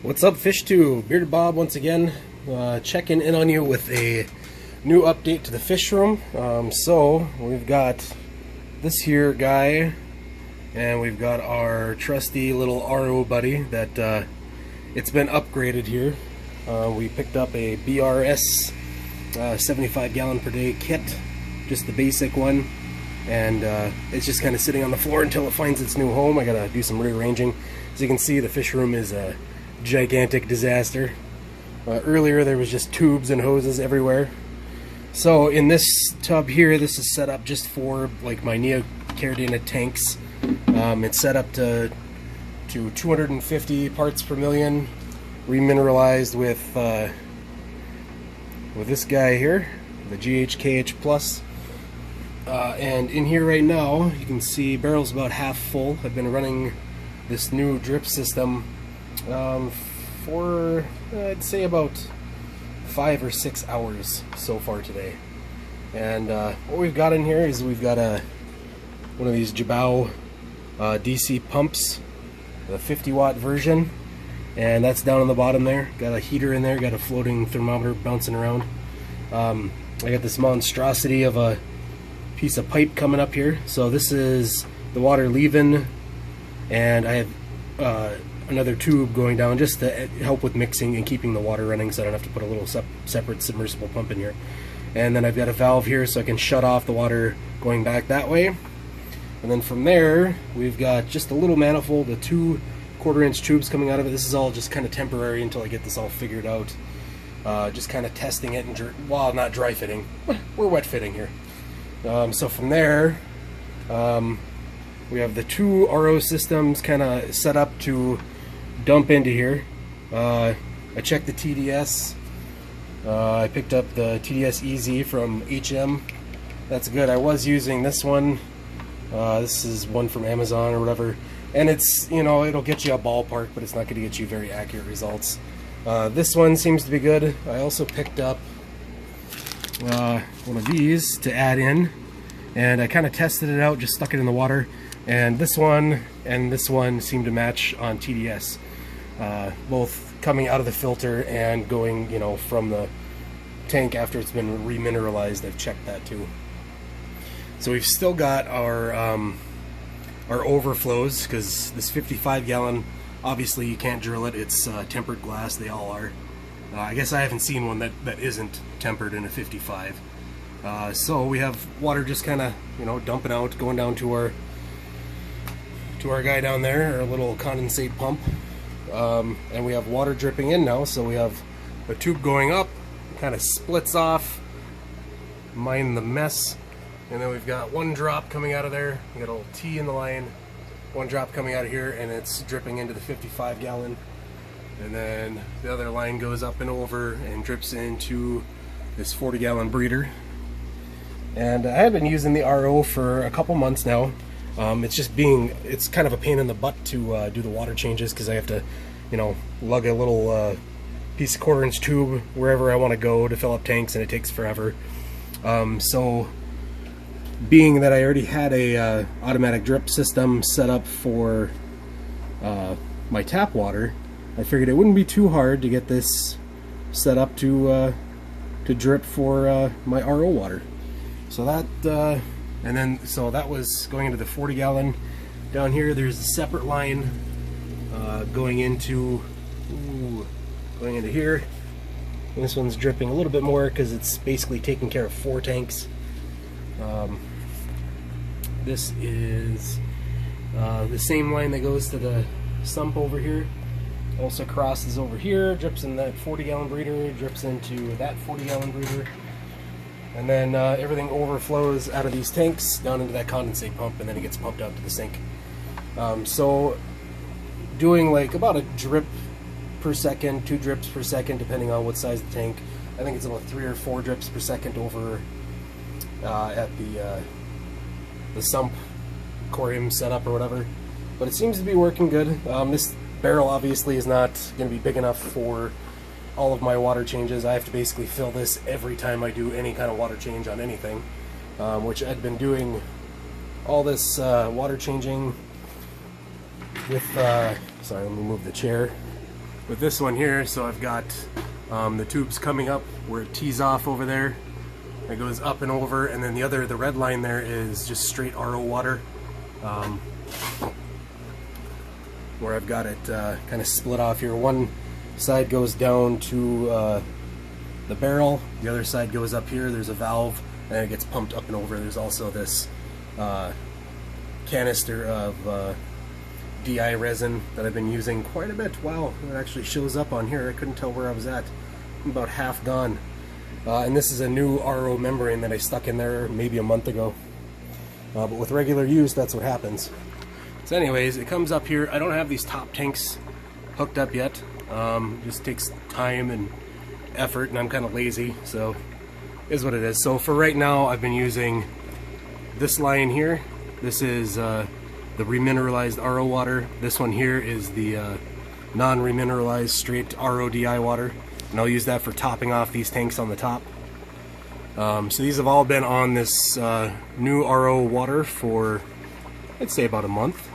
What's up, Fish2? Bearded Bob once again, checking in on you with a new update to the Fishroom. So we've got this here guy, and we've got our trusty little RO buddy that it's been upgraded here. We picked up a BRS 75 gallon per day kit, just the basic one, and it's just kind of sitting on the floor until it finds its new home. I gotta do some rearranging. As you can see, the Fishroom is a gigantic disaster. Earlier there was just tubes and hoses everywhere. So in this tub here, this is set up just for like my neocaridina tanks. It's set up to 250 parts per million, remineralized with this guy here, the GHKH plus. And in here right now, you can see barrel's about half full. I've been running this new drip system for I'd say about 5 or 6 hours so far today. And what we've got in here is we've got one of these Jabao DC pumps, the 50-watt version, and that's down on the bottom there. Got a heater in there, got a floating thermometer bouncing around. I got this monstrosity of a piece of pipe coming up here. So this is the water leaving, and I have another tube going down just to help with mixing and keeping the water running, so I don't have to put a little separate submersible pump in here. And then I've got a valve here so I can shut off the water going back that way. And then from there we've got just a little manifold with 2 1/4-inch tubes coming out of it. This is all just kind of temporary until I get this all figured out. Just kind of testing it, and well, not dry fitting, we're wet fitting here. So from there we have the 2 RO systems kind of set up to dump into here. I checked the TDS. I picked up the TDS EZ from HM. That's good. I was using this one. This is one from Amazon or whatever, and it's, you know, it'll get you a ballpark, but it's not going to get you very accurate results. This one seems to be good. I also picked up one of these to add in, and I kind of tested it out, just stuck it in the water, and this one and this one seem to match on TDS, both coming out of the filter and going, you know, from the tank after it's been remineralized. I've checked that too. So we've still got our overflows, because this 55 gallon, obviously you can't drill it. It's tempered glass. They all are. I guess I haven't seen one that isn't tempered in a 55. So we have water just kind of, you know, dumping out, going down to our guy down there, our little condensate pump. And we have water dripping in now, so we have a tube going up, kind of splits off, mind the mess, and then we've got 1 drop coming out of there. We got a little T in the line, 1 drop coming out of here, and it's dripping into the 55 gallon. And then the other line goes up and over and drips into this 40 gallon breeder. And I have been using the RO for a couple months now. It's kind of a pain in the butt to do the water changes, because I have to, you know, lug a little piece of 1/4-inch tube wherever I want to go to fill up tanks, and it takes forever. So being that I already had a automatic drip system set up for my tap water, I figured it wouldn't be too hard to get this set up to drip for my RO water. So that and then, so that was going into the 40 gallon. Down here there's a separate line going into here. And this one's dripping a little bit more because it's basically taking care of 4 tanks. This is the same line that goes to the sump over here. Also crosses over here, drips in that 40 gallon breeder, drips into that 40 gallon breeder. And then everything overflows out of these tanks down into that condensate pump, and then it gets pumped out to the sink. So doing like about a drip per second, 2 drips per second, depending on what size of the tank. I think it's about 3 or 4 drips per second over at the sump aquarium setup or whatever. But it seems to be working good. This barrel obviously is not going to be big enough for all of my water changes. I have to basically fill this every time I do any kind of water change on anything, which I'd been doing all this water changing with sorry, let me move the chair, with this one here. So I've got the tubes coming up where it tees off over there. It goes up and over, and then the red line there is just straight RO water, where I've got it kind of split off here. One side goes down to the barrel, the other side goes up here. There's a valve, and it gets pumped up and over. There's also this canister of DI resin that I've been using quite a bit. Wow, it actually shows up on here. I couldn't tell where I was at. I'm about half gone. And this is a new RO membrane that I stuck in there maybe a month ago. But with regular use, that's what happens. So anyways, it comes up here. I don't have these top tanks hooked up yet. Just takes time and effort, and I'm kind of lazy, so is what it is. So for right now, I've been using this line here. This is the remineralized RO water. This one here is the non-remineralized straight RODI water, and I'll use that for topping off these tanks on the top. So these have all been on this new RO water for, I'd say, about a month,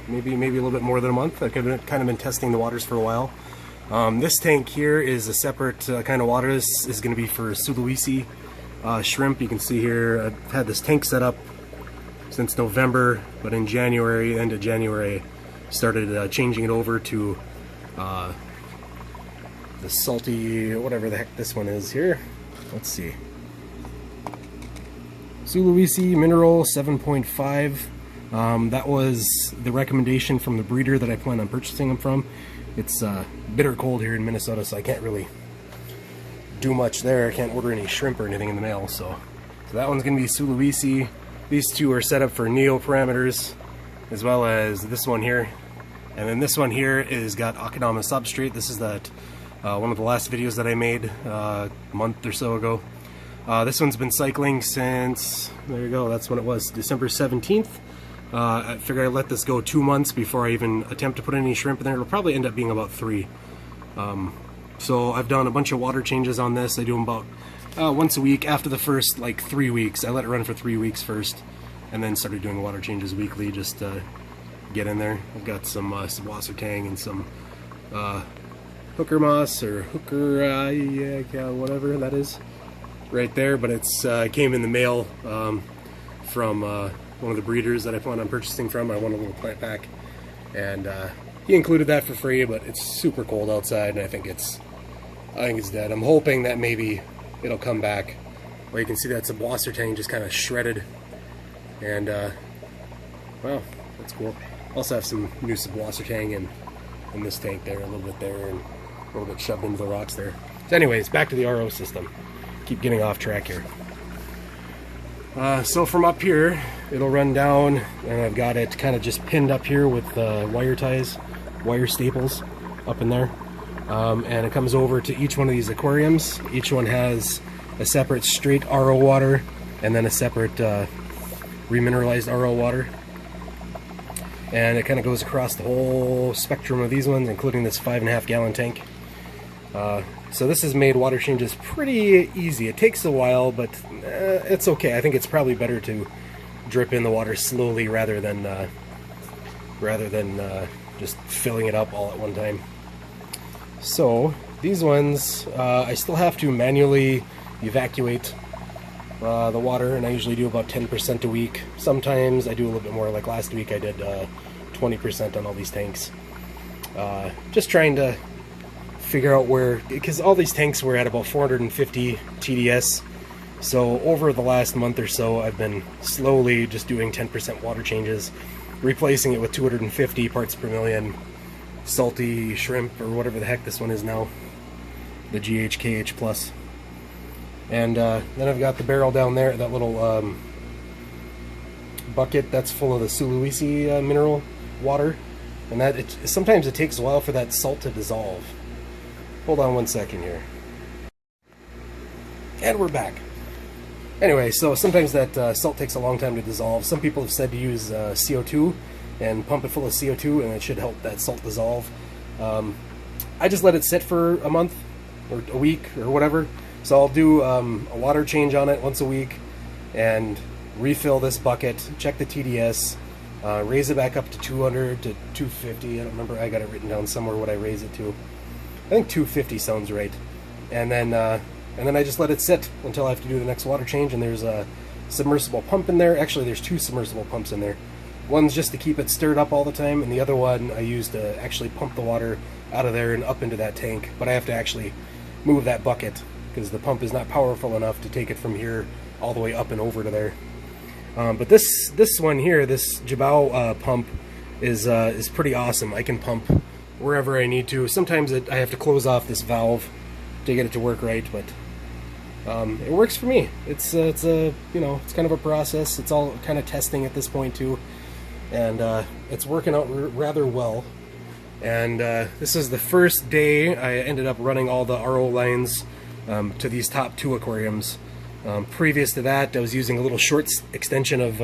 maybe a little bit more than a month. I've kind of been testing the waters for a while. This tank here is a separate kind of water. This is going to be for Sulawesi shrimp. You can see here I've had this tank set up since November, but in January, end of January, started changing it over to the salty, whatever the heck this one is here. Let's see. Sulawesi Mineral 7.5. That was the recommendation from the breeder that I plan on purchasing them from. It's bitter cold here in Minnesota, so I can't really do much there. I can't order any shrimp or anything in the mail, so that one's going to be Sulawesi. These two are set up for neo parameters, as well as this one here. And then this one here is got Akadama substrate. This is that one of the last videos that I made a month or so ago. This one's been cycling since, there you go, that's when it was, December 17th. I figured I'd let this go 2 months before I even attempt to put any shrimp in there. It'll probably end up being about 3. So I've done a bunch of water changes on this. I do them about once a week. After the first like 3 weeks, I let it run for 3 weeks first, and then started doing water changes weekly just to get in there. I've got some Wassertang and some hooker moss or hooker, yeah, whatever that is, right there. But it's came in the mail from one of the breeders that I plan on purchasing from. I want a little plant pack, and he included that for free. But it's super cold outside, and I think it's dead. I'm hoping that maybe it'll come back. Well, you can see that Wassertang just kind of shredded, and wow, that's cool. Also have some new Wassertang in this tank there, a little bit there, and a little bit shoved into the rocks there. So anyways, back to the RO system. Keep getting off track here. So from up here, it'll run down, and I've got it kind of just pinned up here with wire ties, wire staples up in there. And it comes over to each one of these aquariums. Each one has a separate straight RO water, and then a separate remineralized RO water. And it kind of goes across the whole spectrum of these ones, including this 5.5 gallon tank. So this has made water changes pretty easy. It takes a while, but it's okay. I think it's probably better to drip in the water slowly rather than just filling it up all at one time. So these ones, I still have to manually evacuate the water, and I usually do about 10% a week. Sometimes I do a little bit more. Like last week I did 20% on all these tanks. Just trying to figure out where, because all these tanks were at about 450 TDS. So over the last month or so, I've been slowly just doing 10% water changes, replacing it with 250 parts per million salty shrimp, or whatever the heck this one is now, the GHKH plus. And then I've got the barrel down there, that little bucket that's full of the Sulawesi mineral water, and that sometimes it takes a while for that salt to dissolve. Hold on one second here. And we're back. Anyway, so sometimes that salt takes a long time to dissolve. Some people have said to use CO2 and pump it full of CO2, and it should help that salt dissolve. I just let it sit for a month or a week or whatever. So I'll do a water change on it once a week and refill this bucket, check the TDS, raise it back up to 200 to 250. I don't remember, I got it written down somewhere what I raise it to. I think 250 sounds right. And then I just let it sit until I have to do the next water change. And there's a submersible pump in there. Actually, there's 2 submersible pumps in there. One's just to keep it stirred up all the time, and the other one I use to actually pump the water out of there and up into that tank. But I have to actually move that bucket because the pump is not powerful enough to take it from here all the way up and over to there. But this one here, this Jabao pump, is pretty awesome. I can pump wherever I need to. Sometimes I have to close off this valve to get it to work right, but it works for me. It's a you know, it's kind of a process. It's all kind of testing at this point too, and it's working out rather well. And this is the first day I ended up running all the RO lines to these top 2 aquariums. Previous to that, I was using a little short extension of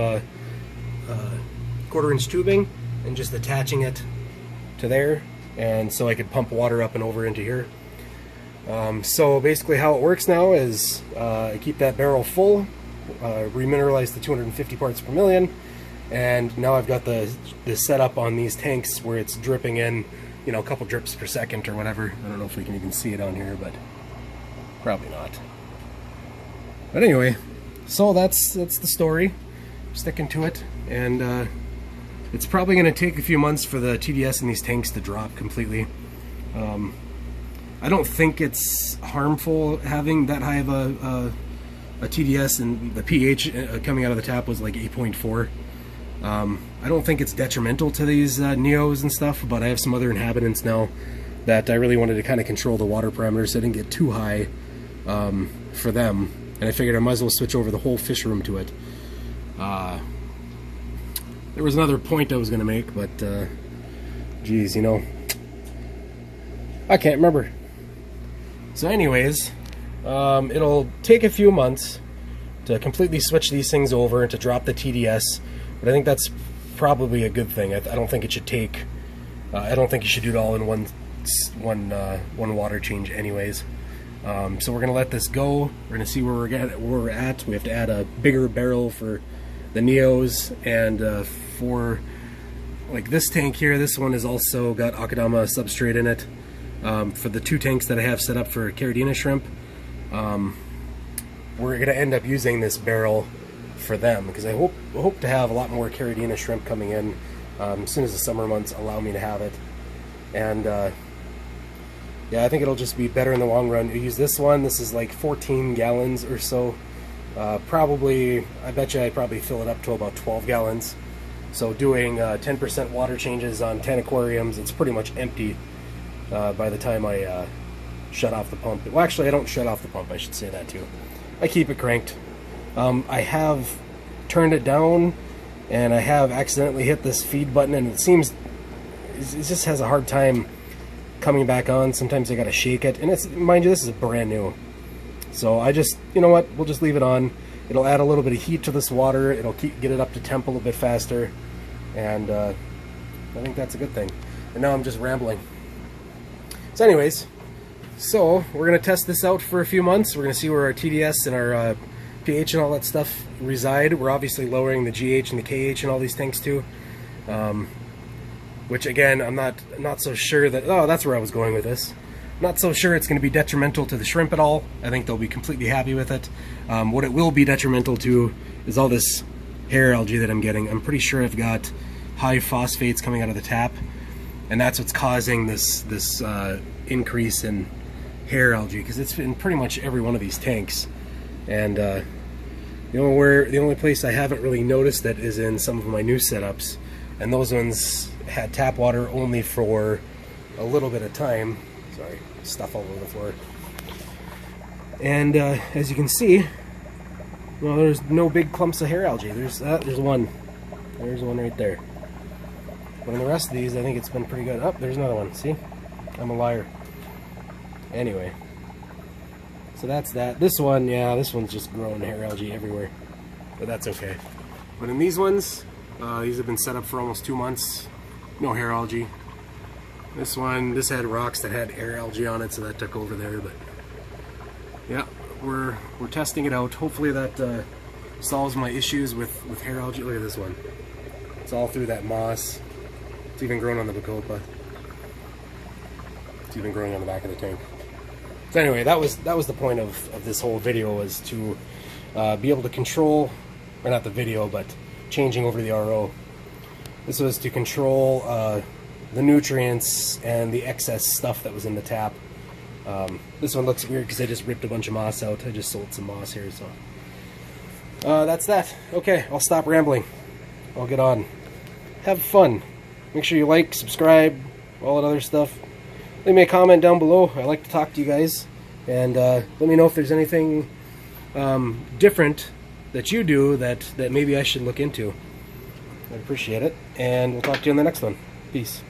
1/4-inch tubing and just attaching it to there, and so I could pump water up and over into here. So basically how it works now is I keep that barrel full, remineralize to 250 parts per million, and now I've got the setup on these tanks where it's dripping in, you know, a couple drips per second or whatever. I don't know if we can even see it on here, but probably not. But anyway, so that's the story. I'm sticking to it, and it's probably going to take a few months for the TDS in these tanks to drop completely. I don't think it's harmful having that high of a TDS, and the pH coming out of the tap was like 8.4. I don't think it's detrimental to these Neos and stuff, but I have some other inhabitants now that I really wanted to kind of control the water parameters so I didn't get too high for them. And I figured I might as well switch over the whole fish room to it. There was another point I was going to make, but geez, you know, I can't remember. So anyways, it'll take a few months to completely switch these things over and to drop the TDS, but I think that's probably a good thing. I don't think it should take, I don't think you should do it all in one water change anyways. So we're going to let this go. We're going to see where we're at. We have to add a bigger barrel for the Neos, and for like this tank here, this one has also got Akadama substrate in it. For the 2 tanks that I have set up for Caridina shrimp, we're going to end up using this barrel for them because I hope to have a lot more Caridina shrimp coming in as soon as the summer months allow me to have it. And yeah, I think it'll just be better in the long run to use this one. This is like 14 gallons or so. Probably, I bet you I'd probably fill it up to about 12 gallons. So doing 10% water changes on 10 aquariums, it's pretty much empty by the time I shut off the pump. Well, actually, I don't shut off the pump, I should say that too. I keep it cranked. I have turned it down, and I have accidentally hit this feed button, and it seems it just has a hard time coming back on. Sometimes I gotta shake it, and it's, mind you, this is brand new. So I just, you know what, we'll just leave it on. It'll add a little bit of heat to this water. It'll get it up to temp a little bit faster, and I think that's a good thing. And now I'm just rambling. So anyways, so we're going to test this out for a few months. We're going to see where our TDS and our pH and all that stuff reside. We're obviously lowering the GH and the KH in all these tanks too. Which again, I'm not so sure that, oh, that's where I was going with this. Not so sure it's going to be detrimental to the shrimp at all. I think they'll be completely happy with it. What it will be detrimental to is all this hair algae that I'm getting. I'm pretty sure I've got high phosphates coming out of the tap, and that's what's causing this increase in hair algae, because it's in pretty much every one of these tanks. And the only place I haven't really noticed that is in some of my new setups, and those ones had tap water only for a little bit of time. Sorry, stuff all over the floor. And as you can see, well, there's no big clumps of hair algae. There's one. There's one right there. But in the rest of these, I think it's been pretty good. Oh, there's another one. See? I'm a liar. Anyway. So that's that. This one, yeah, this one's just growing hair algae everywhere. But that's okay. But in these ones, these have been set up for almost 2 months. No hair algae. This one, this had rocks that had hair algae on it, so that took over there. But yeah, we're testing it out. Hopefully that solves my issues with hair algae. Look at this one. It's all through that moss. It's even grown on the bacopa. It's even growing on the back of the tank. So anyway, that was the point of this whole video, was to be able to control, or not the video, but changing over to the RO. This was to control the nutrients and the excess stuff that was in the tap. This one looks weird because I just ripped a bunch of moss out. I just sold some moss here, so that's that. Okay, I'll stop rambling. I'll get on. Have fun. Make sure you like, subscribe, all that other stuff. Leave me a comment down below. I like to talk to you guys, and let me know if there's anything different that you do that maybe I should look into. I'd appreciate it, and we'll talk to you in the next one. Peace.